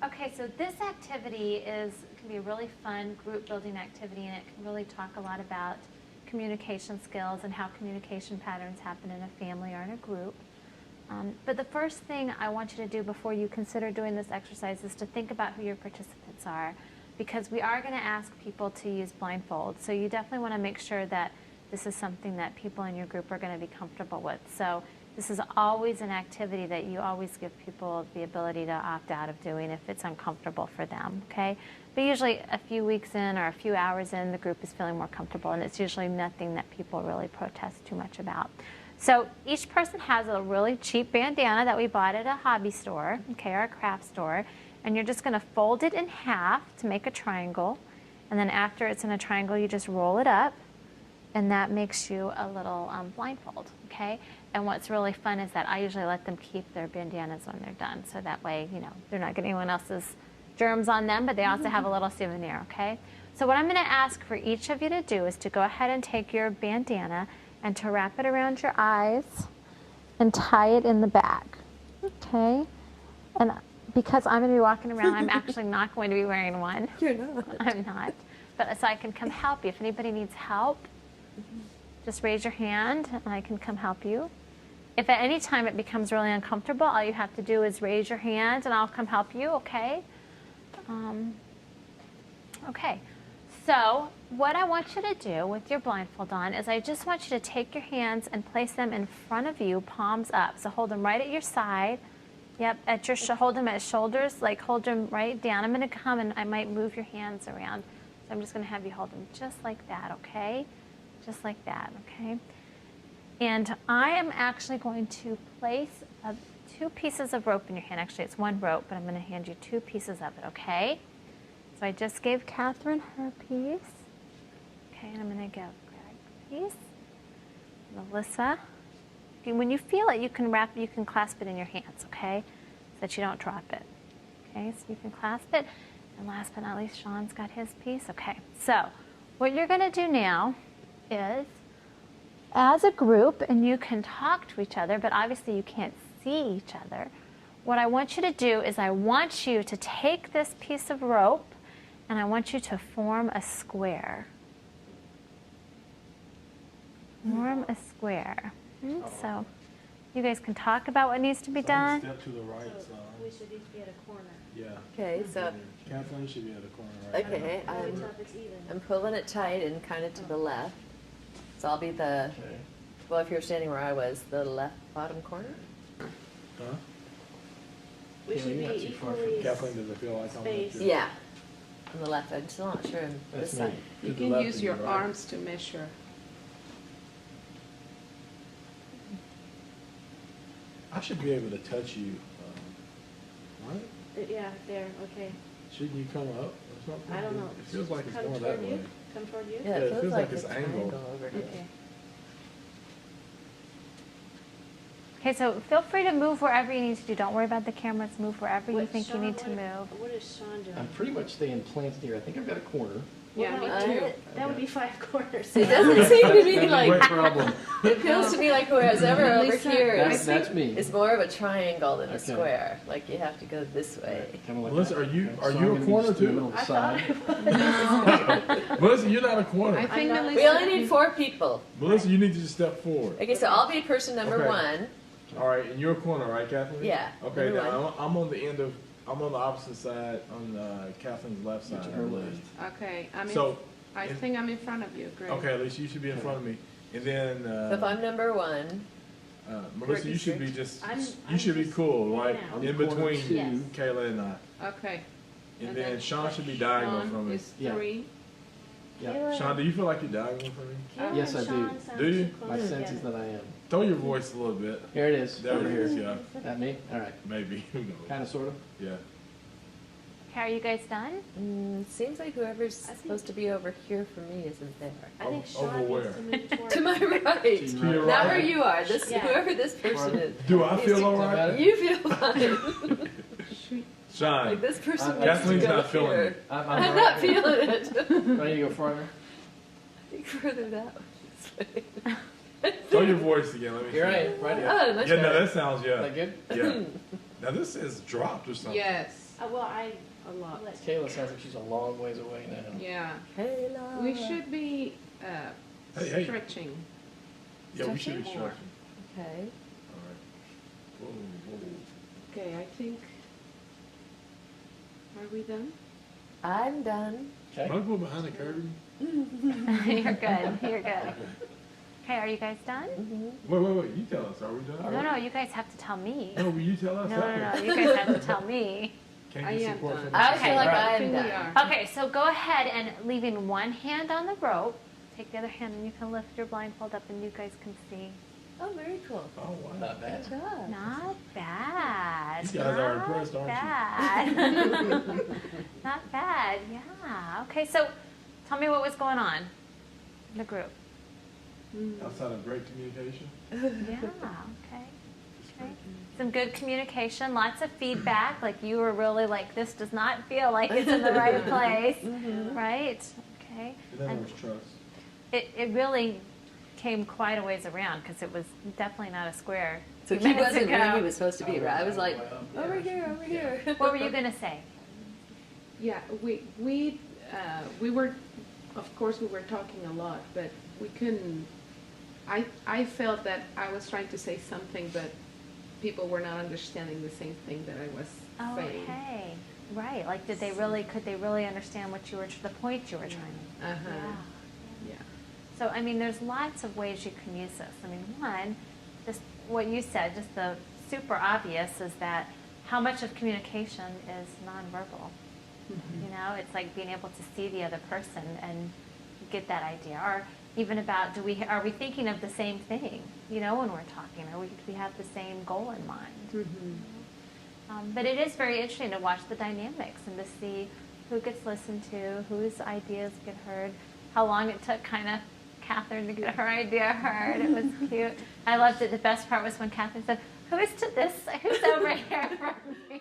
Okay, so this activity can be a really fun group building activity, and it can really talk a lot about communication skills and how communication patterns happen in a family or in a group. But the first thing I want you to do before you consider doing this exercise is to think about who your participants are, because we are going to ask people to use blindfolds. So you definitely want to make sure that this is something that people in your group are going to be comfortable with. So this is always an activity that you always give people the ability to opt out of doing if it's uncomfortable for them, okay? But usually a few weeks in or a few hours in, the group is feeling more comfortable, and it's usually nothing that people really protest too much about. So each person has a really cheap bandana that we bought at a hobby store, okay, or a craft store, and you're just going to fold it in half to make a triangle, and then after it's in a triangle, you just roll it up, and that makes you a little blindfold, okay? And what's really fun is that I usually let them keep their bandanas when they're done, so that way, you know, they're not getting anyone else's germs on them, but they also have a little souvenir, okay? So what I'm going to ask for each of you to do is to go ahead and take your bandana and to wrap it around your eyes and tie it in the back, okay? And because I'm going to be walking around, I'm actually not going to be wearing one. You're not. I'm not. But so I can come help you. If anybody needs help, just raise your hand and I can come help you. If at any time it becomes really uncomfortable, all you have to do is raise your hand and I'll come help you, okay? Okay. So what I want you to do with your blindfold on is I just want you to take your hands and place them in front of you, palms up. So hold them right at your side. Yep, at your hold them at shoulders, like hold them right down. I'm going to come and I might move your hands around. So I'm just going to have you hold them just like that, okay? Just like that, okay? And I am actually going to place two pieces of rope in your hand. Actually, it's one rope, but I'm going to hand you two pieces of it, okay? So I just gave Catherine her piece. Okay, and I'm going to go grab a piece. Melissa, when you feel it, you can clasp it in your hands, okay? So that you don't drop it. Okay, so you can clasp it. And last but not least, Sean's got his piece. Okay, so what you're going to do now is, as a group, and you can talk to each other, but obviously you can't see each other, what I want you to do is I want you to take this piece of rope and I want you to form a square. Form a square. So you guys can talk about what needs to be done. Step to the right side. We should each be at a corner. Yeah. Okay, so Kathleen should be at a corner right okay, now. It's even. I'm pulling it tight and kind of to the left. So I'll be the, Okay. well, if you're standing where I was, the left bottom corner. Huh? We should be Not too far from equally Kathleen, does it feel like I'm up spaced. here? Yeah, on the left. I'm still not sure on this That's me. side. To You the can left use and your the right. arms to measure. I should be able to touch you. Right? Yeah, there, okay. Shouldn't you come up or something? I don't know. It feels like it's Come going toward that you? way. Come toward you? Yeah, it feels like it's it's angled. over here. Okay. Okay, so feel free to move wherever you need to do. Don't worry about the cameras. Move wherever you What, think you Sean, need to move. What is Sean doing? I'm pretty much staying planted here. I think I've got a corner. Yeah, me Well, too. That would be 5 corners. It doesn't seem to me That's a like, great problem. it feels to me like whoever over Lisa, here That's is, me. is more of a triangle than a Okay. square. Like you have to go this way. Kind of like Melissa, that. are you So I'm a gonna be corner just in the too? middle of the I thought side. it was. Melissa, you're not a corner. I think not- Melissa. We only need 4 people. Melissa, you need to just step forward. Okay, so I'll be person number Okay. 1. All right, and you're a corner, right, Kathleen? Yeah, Okay, number now I'm on the end of, I'm on the opposite side, on Kathleen's left side. To I her believe. left. Okay, So, I think I'm in front of you, great. okay, Alicia, you should be in front of me. And then, So if I'm number 1, Melissa, you should be Correct. just, I'm you should be just cool, right? hanging out. In I'm corner between 2. Yes. Kayla and I. Okay. And then Sean should be diagonal Sean from me. is Yeah. 3. Yeah. Sean, do you feel like you're diagonal from me? Kayla Yes, and I do. Sean sound Do you? too close My sense is together. that I am. Throw your voice a little bit. Here it is. There it is, yeah. That me? All right. Maybe, who knows? Kind of, sort of. Yeah. Okay, are you guys done? seems like whoever's I think- supposed to be over here for me isn't there. I think Over Sean where? needs to move toward. To my right. To your Not right. where you are. This Yeah. whoever this person is. Do I Needs feel to- all right? You feel fine. Sean, Like this person needs Kathleen's to go not feeling here. it. I'm I'm right not here. feeling it. Do I need to go farther? I think further that way. Throw your voice again. Let me Here I hear. am, right here. Oh, much Yeah, no, better. that sounds, Is yeah. that good? Yeah. Now this is dropped or something. Yes. Well, I A lot. let Kayla sounds like she's a long ways away now. Yeah. Kayla. We should be Hey. stretching. Yeah, we should be Stretching more. stretching. Okay. All right. Whoa, whoa. Okay, I think. Are we done? I'm done. Can I Okay. go behind the curtain? You're good, you're good. Okay, are you guys done? Wait. You tell us. Are we done? No, you guys have to tell me. No, will you tell us? No, you guys have to tell me. Can't I you am support done. from the I feel like side? I am think we done. are. Okay, so go ahead and leaving one hand on the rope, take the other hand and you can lift your blindfold up and you guys can see. Oh, very cool. Oh, wow. Not bad. Good job. Not bad. You guys are Not impressed, aren't you? bad. Not bad, yeah. Okay, so tell me what was going on in the group. Outside of great communication? Yeah, okay. Okay. Some good communication, lots of feedback, like you were really like, this does not feel like it's in the right place, right? Okay. And then there And was trust. it really came quite a ways around because it was definitely not a square. So a few he minutes wasn't ago. where he was supposed to be, right? I was like, over Yeah. here, over here. What were you going to say? Yeah, we were, of course, we were talking a lot, but we couldn't. I felt that I was trying to say something, but people were not understanding the same thing that I was saying. Okay, right. Like, could they really understand what you were, the point you were trying to make? Uh-huh. Yeah. Yeah. So, I mean, there's lots of ways you can use this. I mean, one, just what you said, just the super obvious is that how much of communication is nonverbal. You know, it's like being able to see the other person and get that idea. Or even about, are we thinking of the same thing, you know, when we're talking? Do we have the same goal in mind? But it is very interesting to watch the dynamics and to see who gets listened to, whose ideas get heard, how long it took kind of Catherine to get her idea heard. It was cute. I loved it. The best part was when Catherine said, who's over here from me?